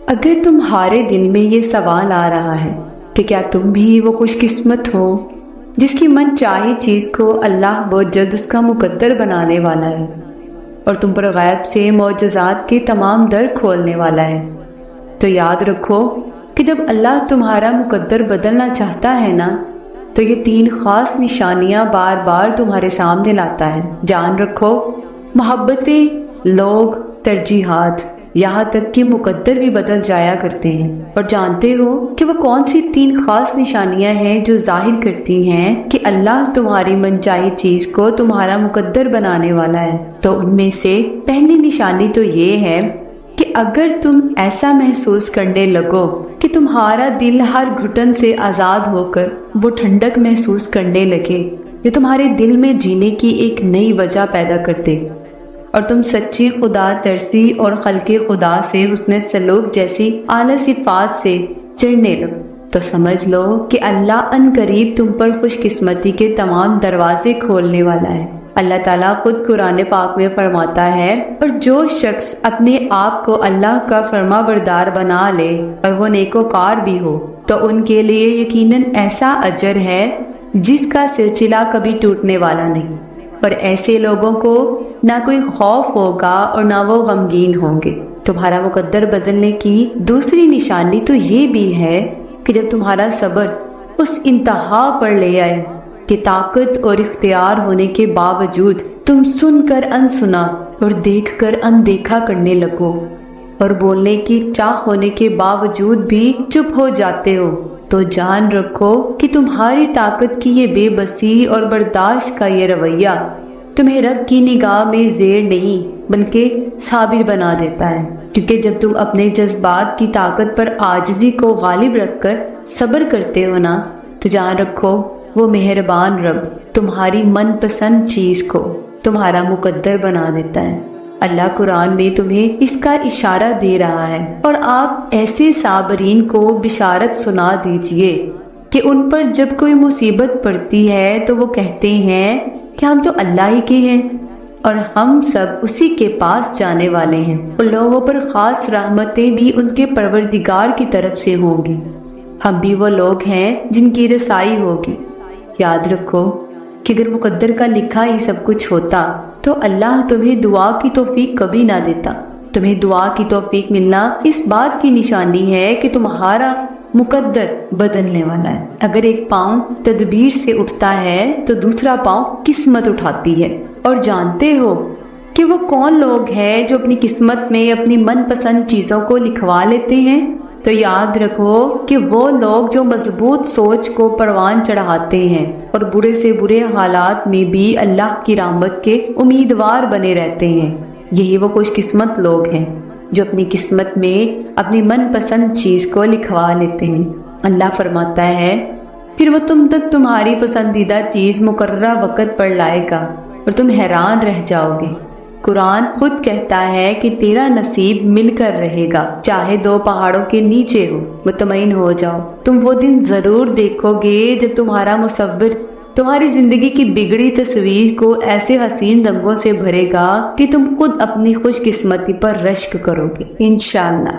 اگر تمہارے دل میں یہ سوال آ رہا ہے کہ کیا تم بھی وہ خوش قسمت ہو جس کی من چاہی چیز کو اللہ بہت جلد اس کا مقدر بنانے والا ہے اور تم پر غیب سے معجزات کے تمام در کھولنے والا ہے، تو یاد رکھو کہ جب اللہ تمہارا مقدر بدلنا چاہتا ہے نا تو یہ 3 خاص نشانیاں بار بار تمہارے سامنے لاتا ہے۔ جان رکھو، محبتیں، لوگ، ترجیحات، یہاں تک کہ مقدر بھی بدل جایا کرتے ہیں۔ اور جانتے ہو کہ وہ کون سی 3 خاص نشانیاں ہیں جو ظاہر کرتی ہیں کہ اللہ تمہاری منچاہی چیز کو تمہارا مقدر بنانے والا ہے؟ تو ان میں سے پہلی نشانی تو یہ ہے کہ اگر تم ایسا محسوس کرنے لگو کہ تمہارا دل ہر گھٹن سے آزاد ہو کر وہ ٹھنڈک محسوس کرنے لگے جو تمہارے دل میں جینے کی ایک نئی وجہ پیدا کرتے، اور تم سچی خدا ترسی اور خلق خدا سے حسن سلوک جیسی اعلیٰ صفات سے چڑھنے لگو، تو سمجھ لو کہ اللہ ان قریب تم پر خوش قسمتی کے تمام دروازے کھولنے والا ہے۔ اللہ تعالیٰ خود قرآن پاک میں فرماتا ہے، اور جو شخص اپنے آپ کو اللہ کا فرما بردار بنا لے اور وہ نیکوکار بھی ہو تو ان کے لیے یقیناً ایسا اجر ہے جس کا سلسلہ کبھی ٹوٹنے والا نہیں، اور ایسے لوگوں کو نہ کوئی خوف ہوگا اور نہ وہ غمگین ہوں گے۔ تمہارا مقدر بدلنے کی دوسری نشانی تو یہ بھی ہے کہ جب تمہارا صبر اس انتہا پر لے آئے کہ طاقت اور اختیار ہونے کے باوجود تم سن کر انسنا اور دیکھ کر اندیکھا کرنے لگو، اور بولنے کی چاہ ہونے کے باوجود بھی چپ ہو جاتے ہو، تو جان رکھو کہ تمہاری طاقت کی یہ بے بسی اور برداشت کا یہ رویہ تمہیں رب کی نگاہ میں زیر نہیں بلکہ صابر بنا دیتا ہے، کیونکہ جب تم اپنے جذبات کی طاقت پر عاجزی کو غالب رکھ کر صبر کرتے ہو نا تو جان رکھو وہ مہربان رب تمہاری من پسند چیز کو تمہارا مقدر بنا دیتا ہے۔ اللہ قرآن میں تمہیں اس کا اشارہ دے رہا ہے، اور آپ ایسے صابرین کو بشارت سنا دیجئے کہ ان پر جب کوئی مصیبت پڑتی ہے تو وہ کہتے ہیں کہ ہم تو اللہ ہی کے ہیں اور ہم سب اسی کے پاس جانے والے ہیں۔ ان لوگوں پر خاص رحمتیں بھی ان کے پروردگار کی طرف سے ہوں گی، ہم بھی وہ لوگ ہیں جن کی رسائی ہوگی۔ یاد رکھو کہ اگر مقدر کا لکھا ہی سب کچھ ہوتا تو اللہ تمہیں دعا کی توفیق کبھی نہ دیتا۔ تمہیں دعا کی توفیق ملنا اس بات کی نشانی ہے کہ تمہارا مقدر بدلنے والا ہے۔ اگر ایک پاؤں تدبیر سے اٹھتا ہے تو دوسرا پاؤں قسمت اٹھاتی ہے، اور جانتے ہو کہ وہ کون لوگ ہیں جو اپنی قسمت میں اپنی من پسند چیزوں کو لکھوا لیتے ہیں؟ تو یاد رکھو کہ وہ لوگ جو مضبوط سوچ کو پروان چڑھاتے ہیں اور برے سے برے حالات میں بھی اللہ کی رحمت کے امیدوار بنے رہتے ہیں، یہی وہ خوش قسمت لوگ ہیں جو اپنی قسمت میں اپنی من پسند چیز کو لکھوا لیتے ہیں۔ اللہ فرماتا ہے، پھر وہ تم تک تمہاری پسندیدہ چیز مقررہ وقت پر لائے گا اور تم حیران رہ جاؤ گے۔ قرآن خود کہتا ہے کہ تیرا نصیب مل کر رہے گا، چاہے 2 پہاڑوں کے نیچے ہو، مطمئن ہو جاؤ، تم وہ دن ضرور دیکھو گے جب تمہارا مصور تمہاری زندگی کی بگڑی تصویر کو ایسے حسین رنگوں سے بھرے گا کہ تم خود اپنی خوش قسمتی پر رشک کرو گے انشاءاللہ۔